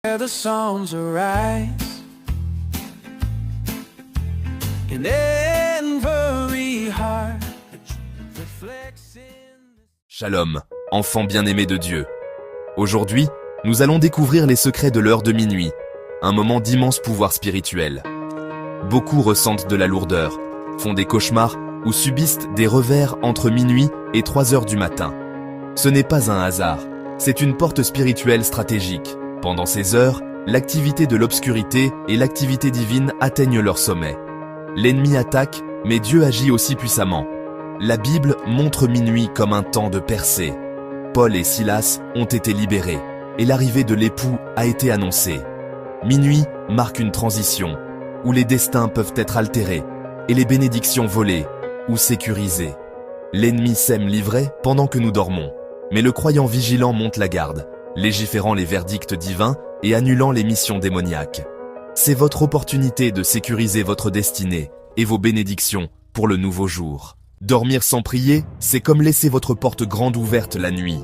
The songs arise in every heart reflects in... Shalom, enfants bien-aimés de Dieu. Aujourd'hui, nous allons découvrir les secrets de l'heure de minuit, un moment d'immense pouvoir spirituel. Beaucoup ressentent de la lourdeur, font des cauchemars ou subissent des revers entre minuit et 3 heures du matin. Ce n'est pas un hasard, c'est une porte spirituelle stratégique. Pendant ces heures, l'activité de l'obscurité et l'activité divine atteignent leur sommet. L'ennemi attaque, mais Dieu agit aussi puissamment. La Bible montre minuit comme un temps de percée. Paul et Silas ont été libérés, et l'arrivée de l'époux a été annoncée. Minuit marque une transition, où les destins peuvent être altérés, et les bénédictions volées ou sécurisées. L'ennemi sème l'ivraie pendant que nous dormons, mais le croyant vigilant monte la garde, légiférant les verdicts divins et annulant les missions démoniaques. C'est votre opportunité de sécuriser votre destinée et vos bénédictions pour le nouveau jour. Dormir sans prier, c'est comme laisser votre porte grande ouverte la nuit.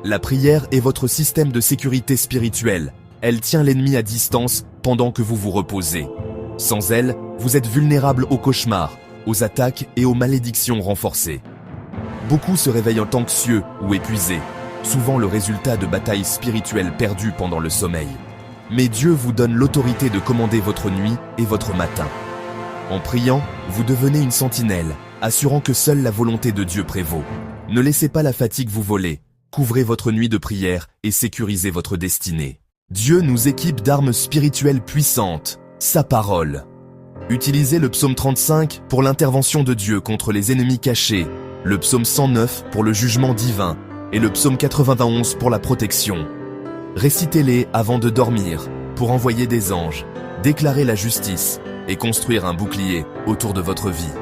La prière est votre système de sécurité spirituelle. Elle tient l'ennemi à distance pendant que vous vous reposez. Sans elle, vous êtes vulnérable aux cauchemars, aux attaques et aux malédictions renforcées. Beaucoup se réveillent anxieux ou épuisés, souvent le résultat de batailles spirituelles perdues pendant le sommeil. Mais Dieu vous donne l'autorité de commander votre nuit et votre matin. En priant, vous devenez une sentinelle, assurant que seule la volonté de Dieu prévaut. Ne laissez pas la fatigue vous voler, couvrez votre nuit de prière et sécurisez votre destinée. Dieu nous équipe d'armes spirituelles puissantes, sa parole. Utilisez le psaume 35 pour l'intervention de Dieu contre les ennemis cachés, le psaume 109 pour le jugement divin, et le psaume 91 pour la protection. Récitez-les avant de dormir, pour envoyer des anges, déclarer la justice et construire un bouclier autour de votre vie.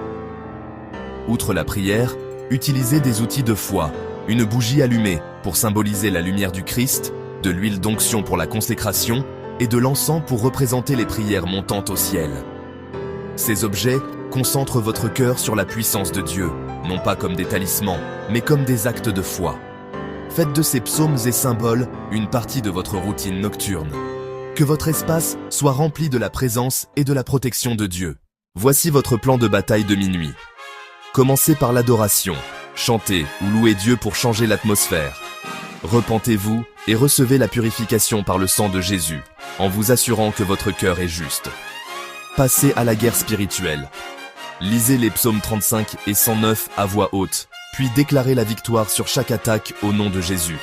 Outre la prière, utilisez des outils de foi, une bougie allumée pour symboliser la lumière du Christ, de l'huile d'onction pour la consécration et de l'encens pour représenter les prières montantes au ciel. Ces objets concentrent votre cœur sur la puissance de Dieu, non pas comme des talismans, mais comme des actes de foi. Faites de ces psaumes et symboles une partie de votre routine nocturne. Que votre espace soit rempli de la présence et de la protection de Dieu. Voici votre plan de bataille de minuit. Commencez par l'adoration. Chantez ou louez Dieu pour changer l'atmosphère. Repentez-vous et recevez la purification par le sang de Jésus, en vous assurant que votre cœur est juste. Passez à la guerre spirituelle. Lisez les psaumes 35 et 109 à voix haute, puis déclarez la victoire sur chaque attaque au nom de Jésus.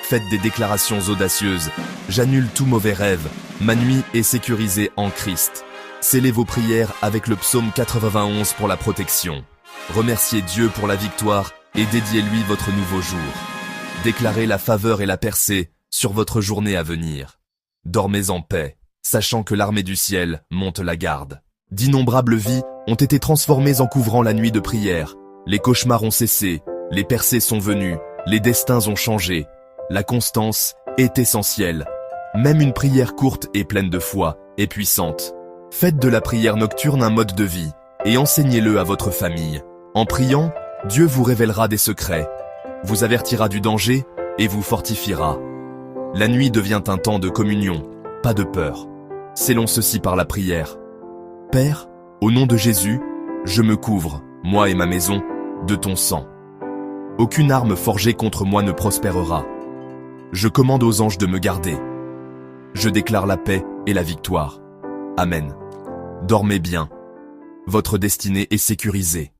Faites des déclarations audacieuses. J'annule tout mauvais rêve. Ma nuit est sécurisée en Christ. Scellez vos prières avec le psaume 91 pour la protection. Remerciez Dieu pour la victoire et dédiez-lui votre nouveau jour. Déclarez la faveur et la percée sur votre journée à venir. Dormez en paix, sachant que l'armée du ciel monte la garde. D'innombrables vies ont été transformées en couvrant la nuit de prière. Les cauchemars ont cessé, les percées sont venues, les destins ont changé. La constance est essentielle. Même une prière courte et pleine de foi est puissante. Faites de la prière nocturne un mode de vie et enseignez-le à votre famille. En priant, Dieu vous révélera des secrets, vous avertira du danger et vous fortifiera. La nuit devient un temps de communion, pas de peur. Scellons ceci par la prière. Père, au nom de Jésus, je me couvre, moi et ma maison, de ton sang. Aucune arme forgée contre moi ne prospérera. Je commande aux anges de me garder. Je déclare la paix et la victoire. Amen. Dormez bien. Votre destinée est sécurisée.